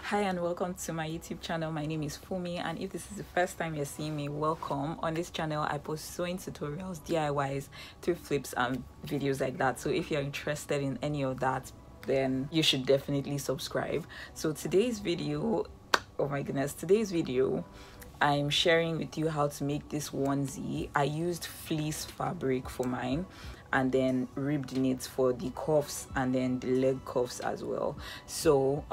Hi and welcome to my YouTube channel. My name is Fumi, and if this is the first time you're seeing me, welcome. On this channel I post sewing tutorials, DIYs, thrift flips and videos like that. So if you're interested in any of that, then you should definitely subscribe. So today's video, oh my goodness, today's video I'm sharing with you how to make this onesie. I used fleece fabric for mine and then ribbed in it for the cuffs and then the leg cuffs as well. So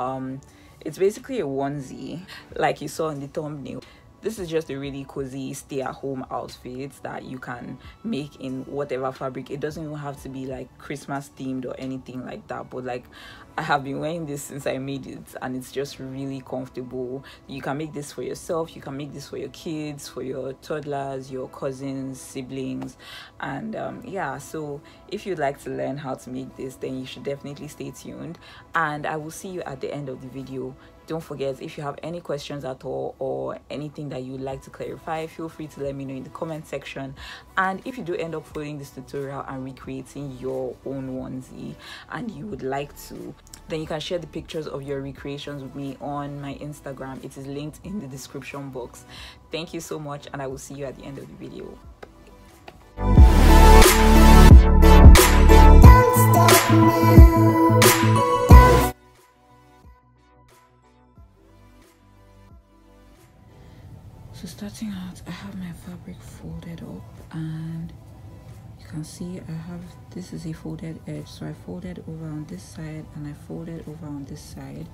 it's basically a onesie like you saw in the thumbnail. This is just a really cozy stay-at-home outfit that you can make in whatever fabric. It doesn't even have to be like Christmas themed or anything like that, but like I have been wearing this since I made it and it's just really comfortable. You can make this for yourself, you can make this for your kids, for your toddlers, your cousins, siblings, and yeah, so if you'd like to learn how to make this, then you should definitely stay tuned and I will see you at the end of the video. Don't forget, if you have any questions at all or anything that you'd like to clarify, feel free to let me know in the comment section. And if you do end up following this tutorial and recreating your own onesie and you would like to, then you can share the pictures of your recreations with me on my Instagram. It is linked in the description box. Thank you so much and I will see you at the end of the video. So starting out, I have my fabric folded up and you can see I have, this is a folded edge, so I folded over on this side and I folded over on this side,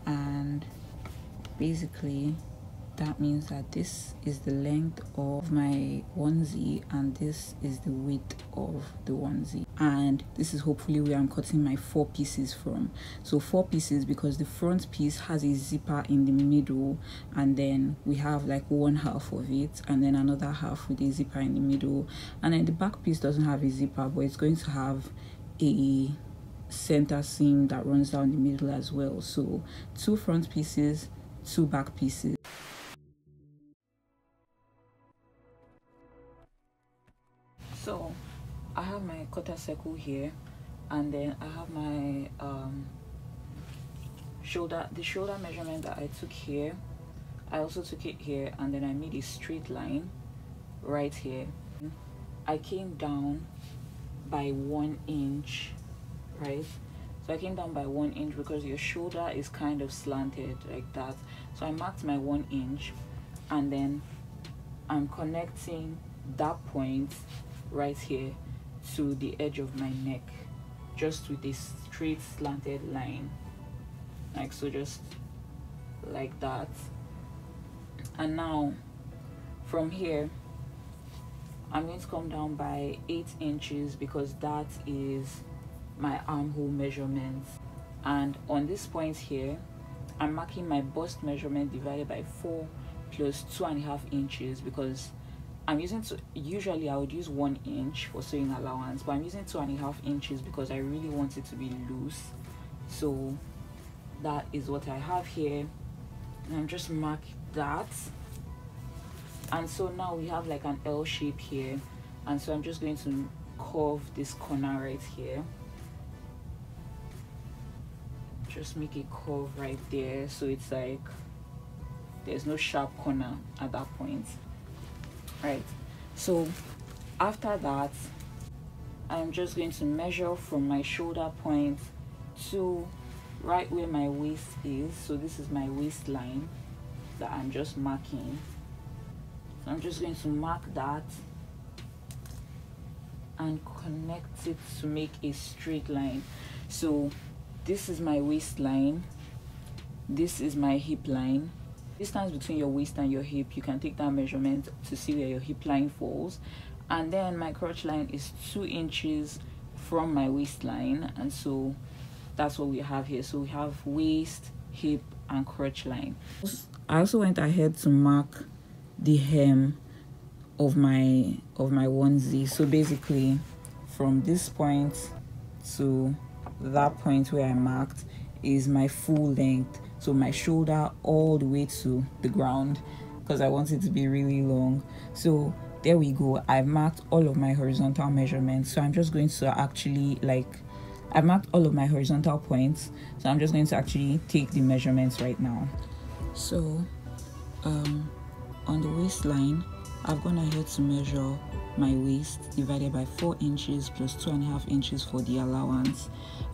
and basically that means that this is the length of my onesie and this is the width of the onesie, and this is hopefully where I'm cutting my 4 pieces from. So 4 pieces because the front piece has a zipper in the middle and then we have like one half of it and then another half with a zipper in the middle, and then the back piece doesn't have a zipper but it's going to have a center seam that runs down the middle as well. So 2 front pieces, 2 back pieces. So I have my quarter circle here and then I have my the shoulder measurement that I took here. I also took it here and then I made a straight line right here. I came down by 1 inch, right? So I came down by 1 inch because your shoulder is kind of slanted like that. So I marked my 1 inch and then I'm connecting that point right here to the edge of my neck just with a straight slanted line, like so, just like that. And now from here I'm going to come down by 8 inches because that is my armhole measurement, and on this point here I'm marking my bust measurement divided by 4 plus 2.5 inches because I'm using usually I would use 1 inch for sewing allowance, but I'm using 2.5 inches because I really want it to be loose. So that is what I have here, and I'm just mark that. And so now we have like an L shape here, and so I'm just going to curve this corner right here, just make a curve right there so it's like there's no sharp corner at that point. Right, so after that I'm just going to measure from my shoulder point to right where my waist is. So this is my waistline that I'm just marking, so I'm just going to mark that and connect it to make a straight line. So this is my waistline, this is my hip line. Distance between your waist and your hip, you can take that measurement to see where your hip line falls, and then my crotch line is 2 inches from my waistline, and so that's what we have here. So we have waist, hip and crotch line. I also went ahead to mark the hem of my onesie. So basically from this point to that point where I marked is my full length, so my shoulder all the way to the ground because I want it to be really long. So there we go, I've marked all of my horizontal measurements. So I'm just going to actually like I've marked all of my horizontal points, so I'm just going to actually take the measurements right now. So on the waistline, I've gone ahead to measure my waist divided by 4 inches plus 2.5 inches for the allowance.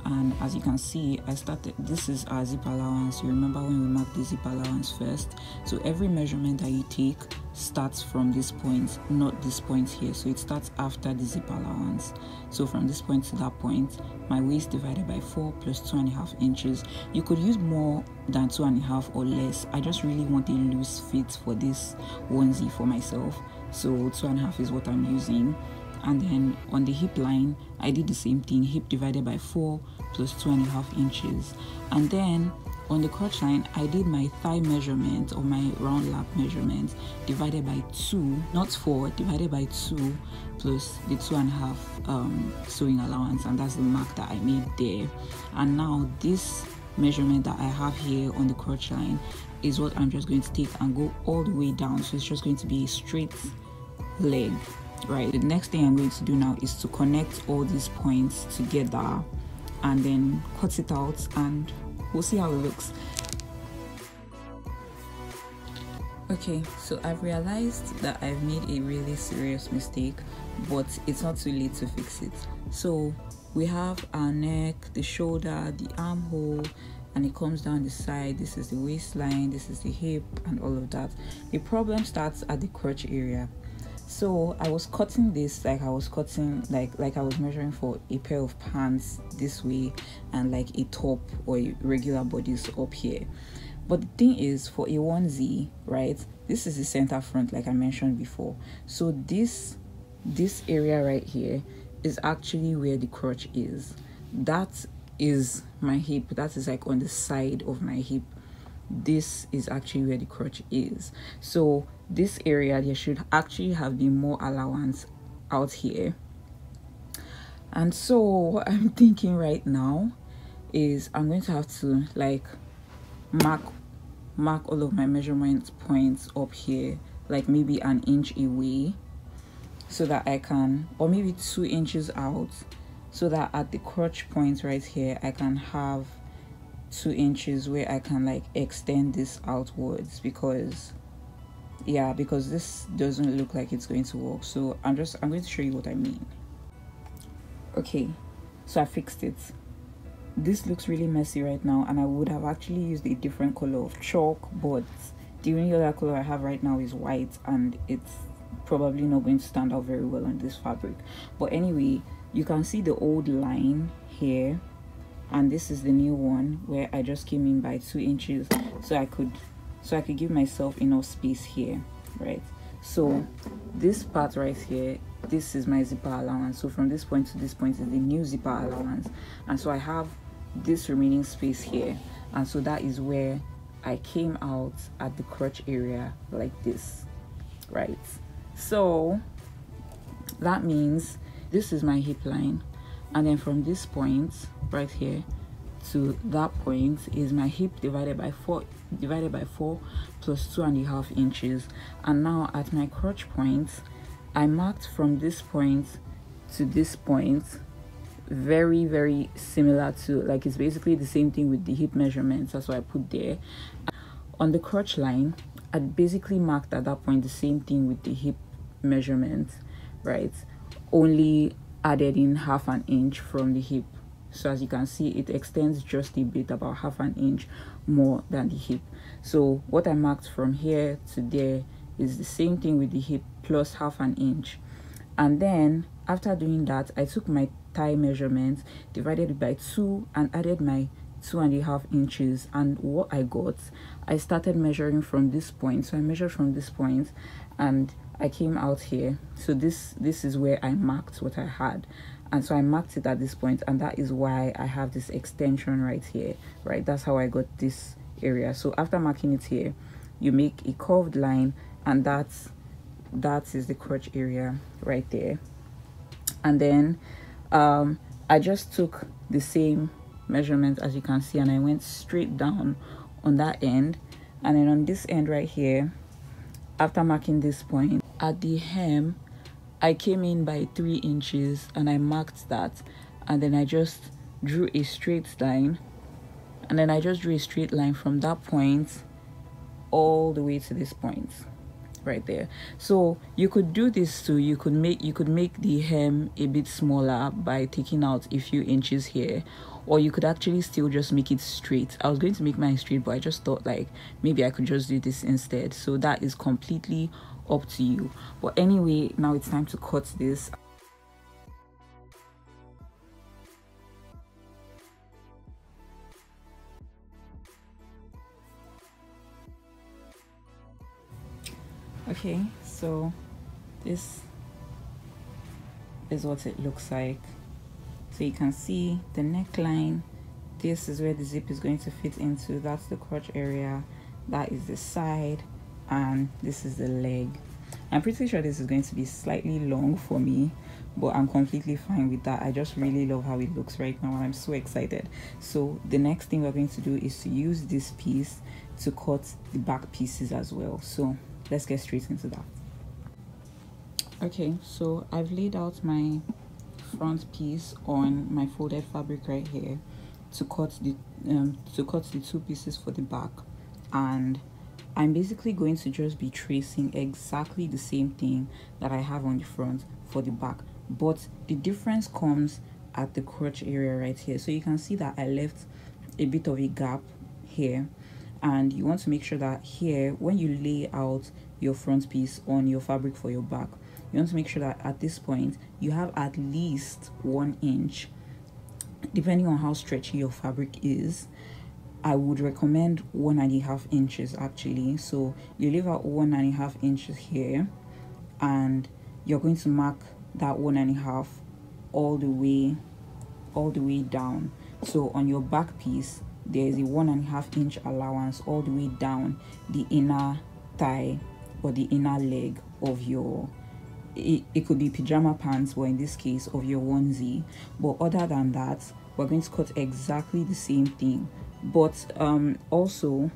And as you can see, I started, this is our zip allowance. You remember when we marked the zip allowance first? So every measurement that you take starts from this point, not this point here. So it starts after the zip allowance. So from this point to that point, my waist divided by 4 plus 2.5 inches. You could use more than 2.5 or less. I just really want a loose fit for this onesie for myself. So 2.5 is what I'm using. And then on the hip line, I did the same thing, hip divided by 4 plus 2.5 inches. And then on the crotch line, I did my thigh measurement or my round lap measurement divided by 2, not 4, divided by 2 plus the 2.5 sewing allowance, and that's the mark that I made there. And now this measurement that I have here on the crotch line is what I'm just going to take and go all the way down. So it's just going to be a straight leg, right? The next thing I'm going to do now is to connect all these points together and then cut it out, and we'll see how it looks. Okay, so I've realized that I've made a really serious mistake, but it's not too late to fix it. So we have our neck, the shoulder, the armhole, and it comes down the side. This is the waistline, this is the hip, and all of that. The problem starts at the crotch area. So I was cutting this like I was cutting like I was measuring for a pair of pants this way, and like a top or a regular bodice up here. But the thing is, for a onesie, right, this is the center front like I mentioned before. So this area right here is actually where the crotch is. That is my hip. That is like on the side of my hip. This is actually where the crotch is. So this area, there should actually have been more allowance out here. And so what I'm thinking right now is I'm going to have to like mark all of my measurement points up here, like maybe an inch away, so that I can, or maybe 2 inches out, so that at the crotch point right here I can have 2 inches where I can like extend this outwards, because this doesn't look like it's going to work. So I'm going to show you what I mean. Okay, so I fixed it. This looks really messy right now, and I would have actually used a different color of chalk, but the only other color I have right now is white, and it's probably not going to stand out very well on this fabric. But anyway, you can see the old line here, and this is the new one where I just came in by 2 inches, so I could give myself enough space here, right? So this part right here, this is my zipper allowance. So from this point to this point is the new zipper allowance, and so I have this remaining space here, and so that is where I came out at the crotch area like this, right? So that means this is my hip line, and then from this point right here to that point is my hip divided by 4 plus 2.5 inches. And now at my crotch point, I marked from this point to this point, very, very similar to, like, it's basically the same thing with the hip measurements. That's what I put there. On the crotch line, I basically marked at that point the same thing with the hip measurement, right? Only added in 1/2 inch from the hip. So as you can see, it extends just a bit, about 1/2 inch more than the hip. So what I marked from here to there is the same thing with the hip plus 1/2 inch. And then after doing that, I took my thigh measurement, divided it by 2, and added my 2.5 inches. And what I got, I started measuring from this point. So I measured from this point and I came out here. So this is where I marked what I had, and so I marked it at this point, and that is why I have this extension right here, right? That's how I got this area. So after marking it here, you make a curved line, and that is the crotch area right there. And then I just took the same measurement as you can see, and I went straight down on that end. And then on this end right here, after marking this point at the hem, I came in by 3 inches and I marked that, and then I just drew a straight line, and then I just drew a straight line from that point all the way to this point right there. So you could do this too. You could make the hem a bit smaller by taking out a few inches here, or you could actually still just make it straight. I was going to make mine straight, but I just thought like maybe I could just do this instead. So that is completely up to you. But anyway, now it's time to cut this. Okay, so this is what it looks like. So you can see the neckline. This is where the zip is going to fit into. That's the crotch area. That is the side, and this is the leg. I'm pretty sure this is going to be slightly long for me, but I'm completely fine with that. I just really love how it looks right now, and I'm so excited. So the next thing we're going to do is to use this piece to cut the back pieces as well. So let's get straight into that. Okay, so I've laid out my front piece on my folded fabric right here to cut the two pieces for the back, and I'm basically going to just be tracing exactly the same thing that I have on the front for the back, but the difference comes at the crotch area right here. So you can see that I left a bit of a gap here, and you want to make sure that here, when you lay out your front piece on your fabric for your back, you want to make sure that at this point you have at least 1 inch, depending on how stretchy your fabric is. I would recommend 1.5 inches actually. So you leave out 1.5 inches here, and you're going to mark that 1.5 all the way down. So on your back piece, there is a 1.5 inch allowance all the way down the inner thigh or the inner leg of your, it could be pajama pants, but in this case of your onesie. But other than that, we're going to cut exactly the same thing. But also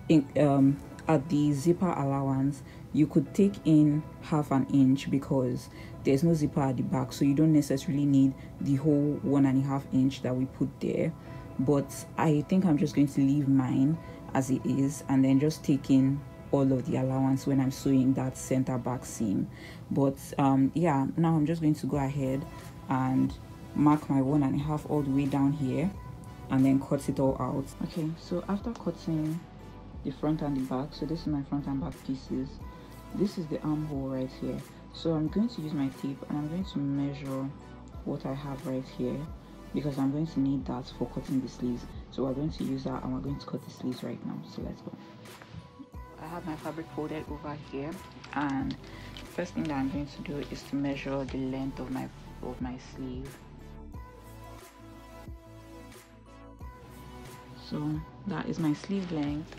at the zipper allowance, you could take in 1/2 inch because there's no zipper at the back, so you don't necessarily need the whole 1.5 inch that we put there. But I think I'm just going to leave mine as it is, and then just take in all of the allowance when I'm sewing that center back seam. But yeah, now I'm just going to go ahead and mark my 1.5 all the way down here, and then cut it all out. Okay, so after cutting the front and the back, so this is my front and back pieces, this is the armhole right here. So I'm going to use my tape, and I'm going to measure what I have right here, because I'm going to need that for cutting the sleeves. So we're going to use that, and we're going to cut the sleeves right now. So let's go. I have my fabric folded over here, and first thing that I'm going to do is to measure the length of my sleeve. So that is my sleeve length,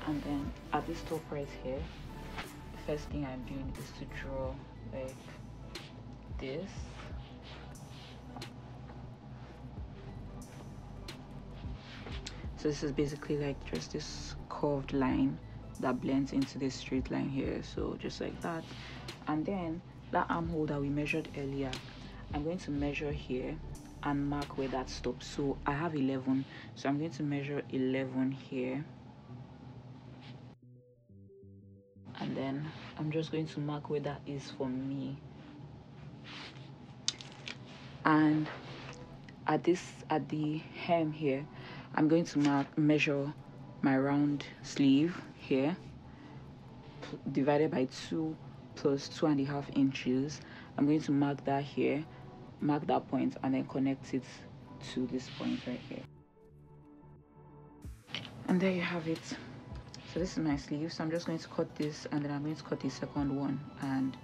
and then at this top right here, the first thing I'm doing is to draw like this. So this is basically like just this curved line that blends into this straight line here, so just like that. And then that armhole that we measured earlier, I'm going to measure here and mark where that stops. So I have 11, so I'm going to measure 11 here, and then I'm just going to mark where that is for me. And at the hem here, I'm going to measure my round sleeve here, divided by 2 plus 2.5 inches. I'm going to mark that here, mark that point, and then connect it to this point right here. And there you have it. So this is my sleeve. So I'm just going to cut this, and then I'm going to cut the second one, and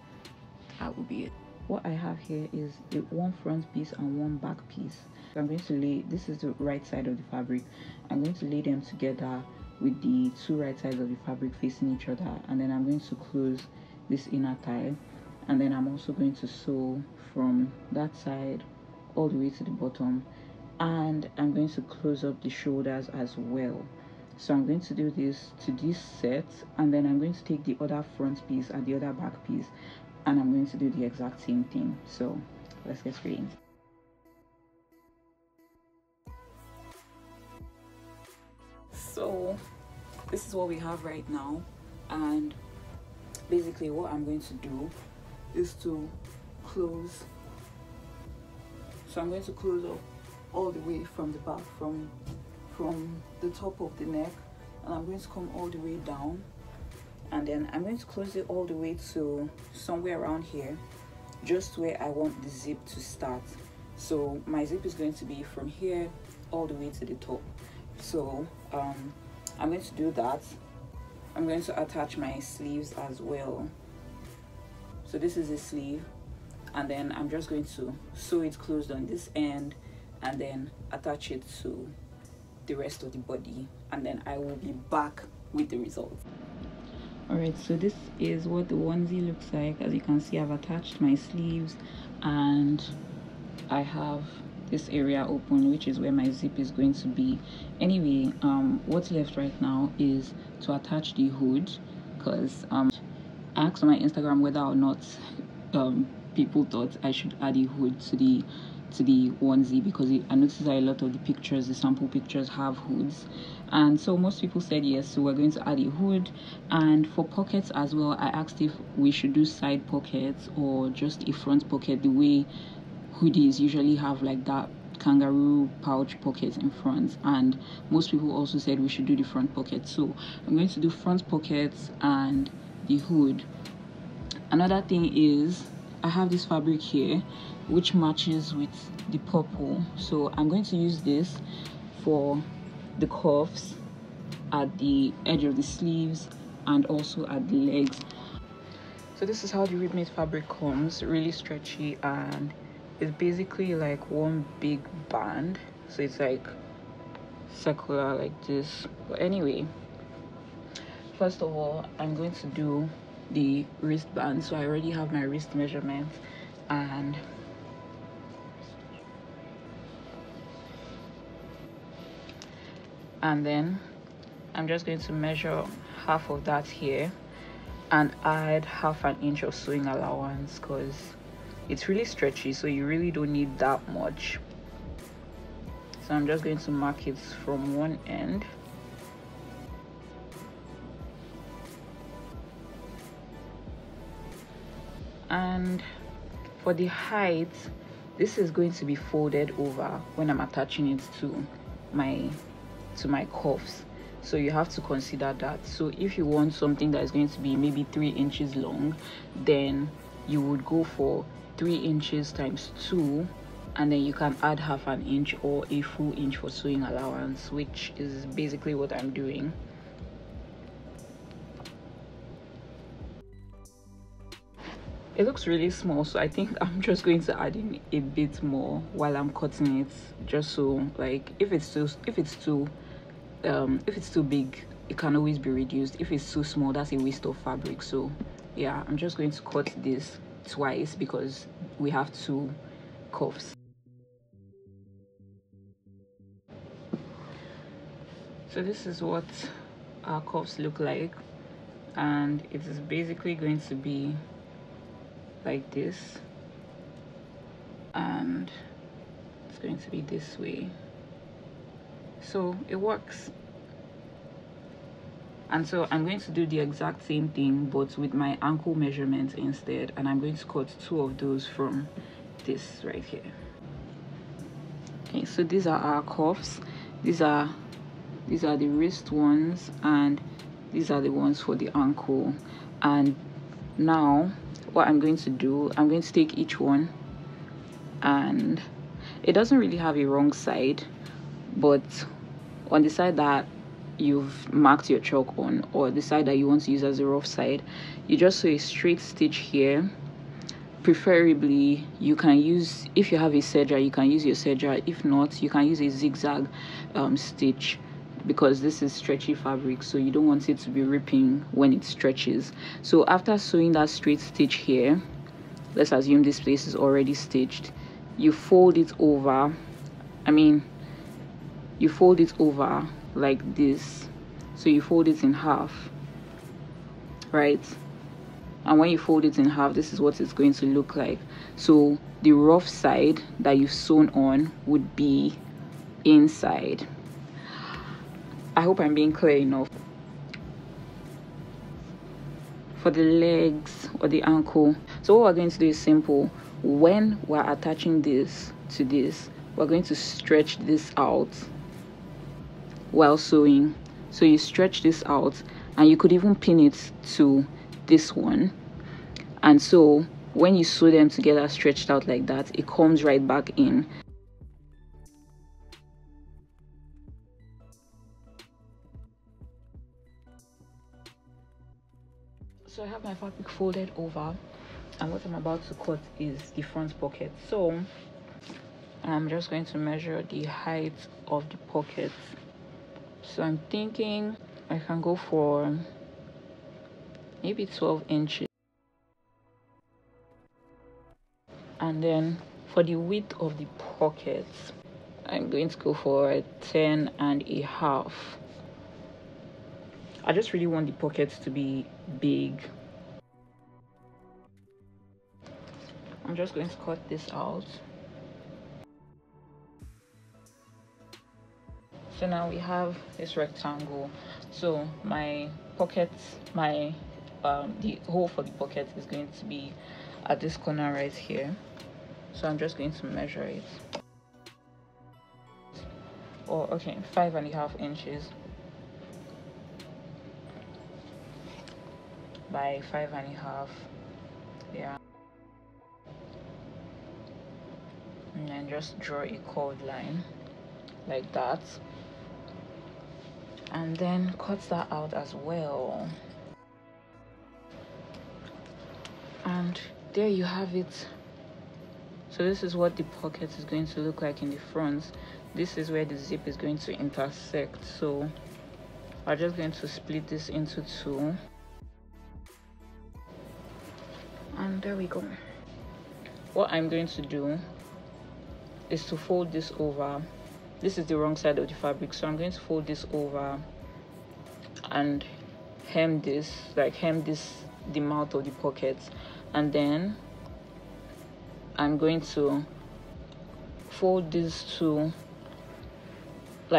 that will be it. What I have here is one front piece and one back piece. So I'm going to lay, this is the right side of the fabric. I'm going to lay them together with the two right sides of the fabric facing each other, and then I'm going to close this inner thigh, and then I'm also going to sew from that side all the way to the bottom, and I'm going to close up the shoulders as well. So I'm going to do this to this set, and then I'm going to take the other front piece and the other back piece, and I'm going to do the exact same thing. So let's get straight into it. So this is what we have right now, and basically what I'm going to do is to close. So I'm going to close up all the way from the back, from the top of the neck, and I'm going to come all the way down, and then I'm going to close it all the way to somewhere around here, just where I want the zip to start. So my zip is going to be from here all the way to the top. So I'm going to do that. I'm going to attach my sleeves as well. So this is the sleeve, and then I'm just going to sew it closed on this end and then attach it to the rest of the body, and then I will be back with the result. Alright, so this is what the onesie looks like. As you can see, I've attached my sleeves and I have this area open, which is where my zip is going to be. Anyway, what's left right now is to attach the hood, because I asked on my Instagram whether or not people thought I should add a hood to the onesie, because I noticed that a lot of the pictures, the sample pictures, have hoods, and so most people said yes. So we're going to add a hood. And for pockets as well, I asked if we should do side pockets or just a front pocket, the way hoodies usually have like that kangaroo pouch pocket in front, and most people also said we should do the front pocket. So I'm going to do front pockets and the hood. Another thing is I have this fabric here which matches with the purple, so I'm going to use this for the cuffs at the edge of the sleeves and also at the legs. So this is how the rib-knit fabric comes, really stretchy, and it's basically like one big band, so it's like circular like this. But anyway, first of all, I'm going to do the wristband. So I already have my wrist measurement, and then I'm just going to measure half of that here and add half an inch of sewing allowance, because it's really stretchy, so you really don't need that much. So I'm just going to mark it from one end. And for the height, this is going to be folded over when I'm attaching it to my cuffs, so you have to consider that. So if you want something that is going to be maybe 3 inches long, then you would go for 3 inches times 2, and then you can add half an inch or a full inch for sewing allowance, which is basically what I'm doing. It looks really small, so I think I'm just going to add in a bit more while I'm cutting it, just so like if it's too big, it can always be reduced. If it's too small, that's a waste of fabric. So yeah, I'm just going to cut this twice because we have 2 cuffs. So this is what our cuffs look like, and it is basically going to be like this, and it's going to be this way. So it works. And so I'm going to do the exact same thing but with my ankle measurement instead, and I'm going to cut 2 of those from this right here. Okay, so these are our cuffs. These are the wrist ones, and these are the ones for the ankle. And now what I'm going to do, I'm going to take each one, and it doesn't really have a wrong side, but on the side that you've marked your chalk on, or the side that you want to use as a rough side, you just sew a straight stitch here. Preferably you can use, if you have a serger, you can use your serger. If not, you can use a zigzag stitch, because this is stretchy fabric, so you don't want it to be ripping when it stretches. So after sewing that straight stitch here, let's assume this place is already stitched, you fold it over. You fold it over like this. So you fold it in half, right? And when you fold it in half, this is what it's going to look like. So the rough side that you've sewn on would be inside. I hope I'm being clear enough. For the legs or the ankle, so what we're going to do is simple. When we're attaching this to this, we're going to stretch this out while sewing. So you stretch this out, and you could even pin it to this one, and so when you sew them together stretched out like that, it comes right back in. So I have my fabric folded over, and what I'm about to cut is the front pocket. So I'm just going to measure the height of the pocket. So I'm thinking I can go for maybe 12 inches. And then for the width of the pocket, I'm going to go for 10.5. I just really want the pockets to be big. I'm just going to cut this out. So now we have this rectangle. So my pockets, the hole for the pocket is going to be at this corner right here. So I'm just going to measure it. Or okay, 5.5 inches by 5.5. Yeah. And then just draw a curved line like that, and then cut that out as well. And there you have it. So this is what the pocket is going to look like in the front. This is where the zip is going to intersect. So I'm just going to split this into two, and there we go. What I'm going to do is to fold this over. This is the wrong side of the fabric, so I'm going to fold this over and hem this, the mouth of the pocket, and then I'm going to fold these two,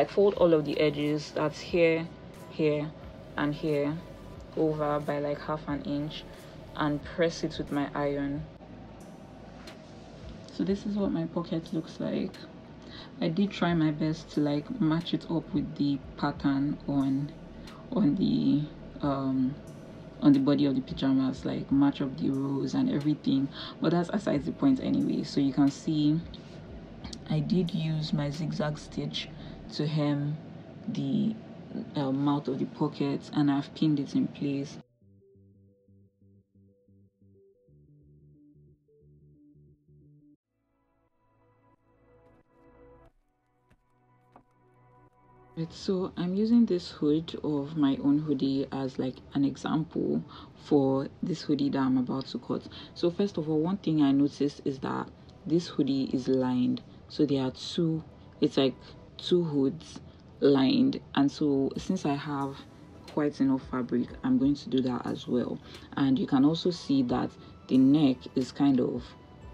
fold all of the edges, that's here, here, and here, over by like 1/2 inch, and press it with my iron. So this is what my pocket looks like. I did try my best to match it up with the pattern on the body of the pajamas, match up the rows and everything, but that's aside the point anyway. So you can see I did use my zigzag stitch to hem the mouth of the pocket, and I've pinned it in place. So I'm using this hood of my own hoodie as an example for this hoodie that I'm about to cut. So first of all, one thing I noticed is that this hoodie is lined, so there are two, it's like two hoods lined, and so since I have quite enough fabric, I'm going to do that as well. And you can also see that the neck is kind of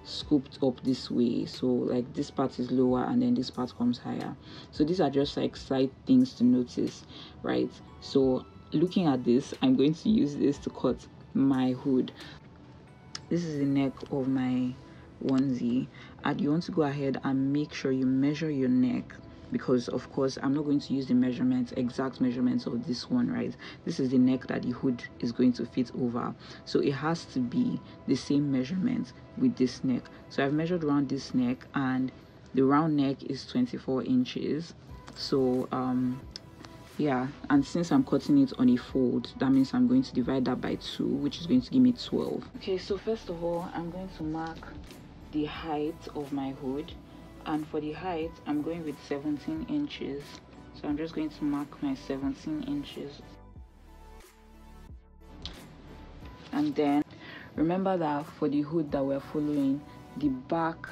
scooped up this way, so this part is lower and then this part comes higher. So these are just slight things to notice, right? So looking at this, I'm going to use this to cut my hood. This is the neck of my onesie, and you want to go ahead and make sure you measure your neck, because of course I'm not going to use the exact measurements of this one, right? This is the neck that the hood is going to fit over, so it has to be the same measurement with this neck. So I've measured around this neck, and the round neck is 24 inches. So yeah, and since I'm cutting it on a fold, that means I'm going to divide that by 2, which is going to give me 12. Okay, so first of all, I'm going to mark the height of my hood, and for the height I'm going with 17 inches. So I'm just going to mark my 17 inches, and then remember that for the hood that we're following, the back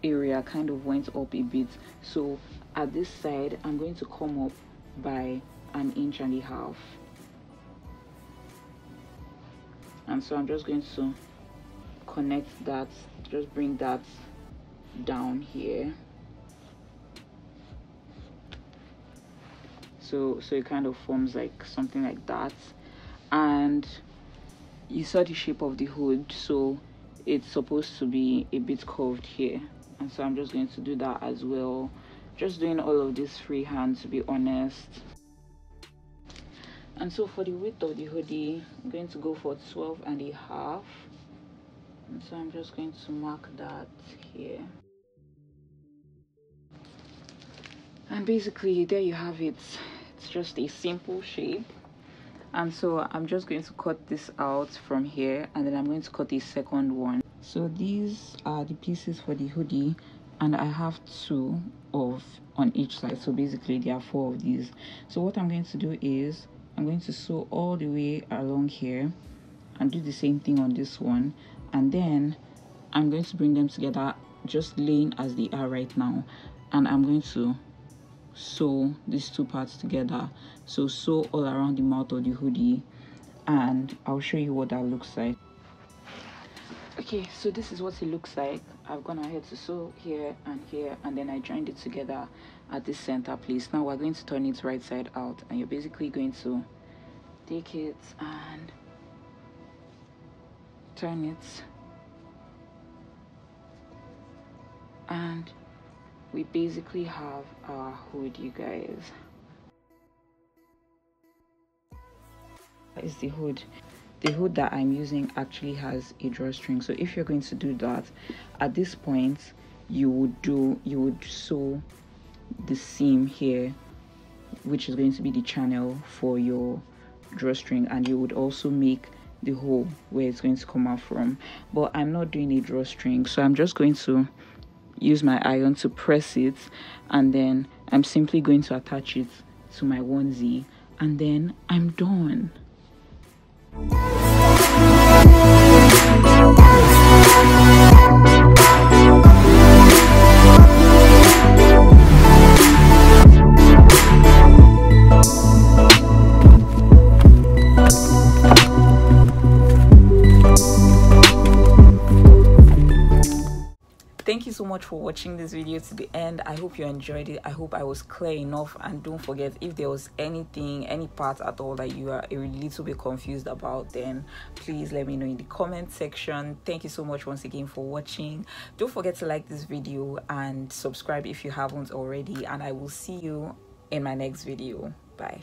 area kind of went up a bit, so at this side I'm going to come up by 1.5 inches, and so I'm just going to connect that, just bring that down here. so it kind of forms like something like that. And you saw the shape of the hood, so it's supposed to be a bit curved here, and so I'm just going to do that as well. Just doing all of this freehand, to be honest. And so for the width of the hoodie, I'm going to go for 12.5, and so I'm just going to mark that here. And basically there you have it. It's just a simple shape. And so I'm just going to cut this out from here, and then I'm going to cut a second one. So these are the pieces for the hoodie, and I have 2 of on each side, so basically there are 4 of these. So what I'm going to do is I'm going to sew all the way along here and do the same thing on this one, and then I'm going to bring them together just laying as they are right now, and I'm going to sew these 2 parts together. So sew all around the mouth of the hoodie, and I'll show you what that looks like. Okay, so this is what it looks like. I've gone ahead to sew here, and then I joined it together at this center place. Now we're going to turn it right side out, and you're basically going to take it and turn it, and we basically have our hood, you guys. That is the hood. The hood that I'm using actually has a drawstring, so if you're going to do that, at this point you would sew the seam here, which is going to be the channel for your drawstring, and you would also make the hole where it's going to come out from. But I'm not doing a drawstring, so I'm just going to use my iron to press it, and then I'm simply going to attach it to my onesie, and then I'm done. Thank you so much for watching this video to the end. I hope you enjoyed it. I hope I was clear enough, and don't forget, if there was any part at all that you are a little bit confused about, then please let me know in the comment section. Thank you so much once again for watching. Don't forget to like this video and subscribe if you haven't already, and I will see you in my next video. Bye.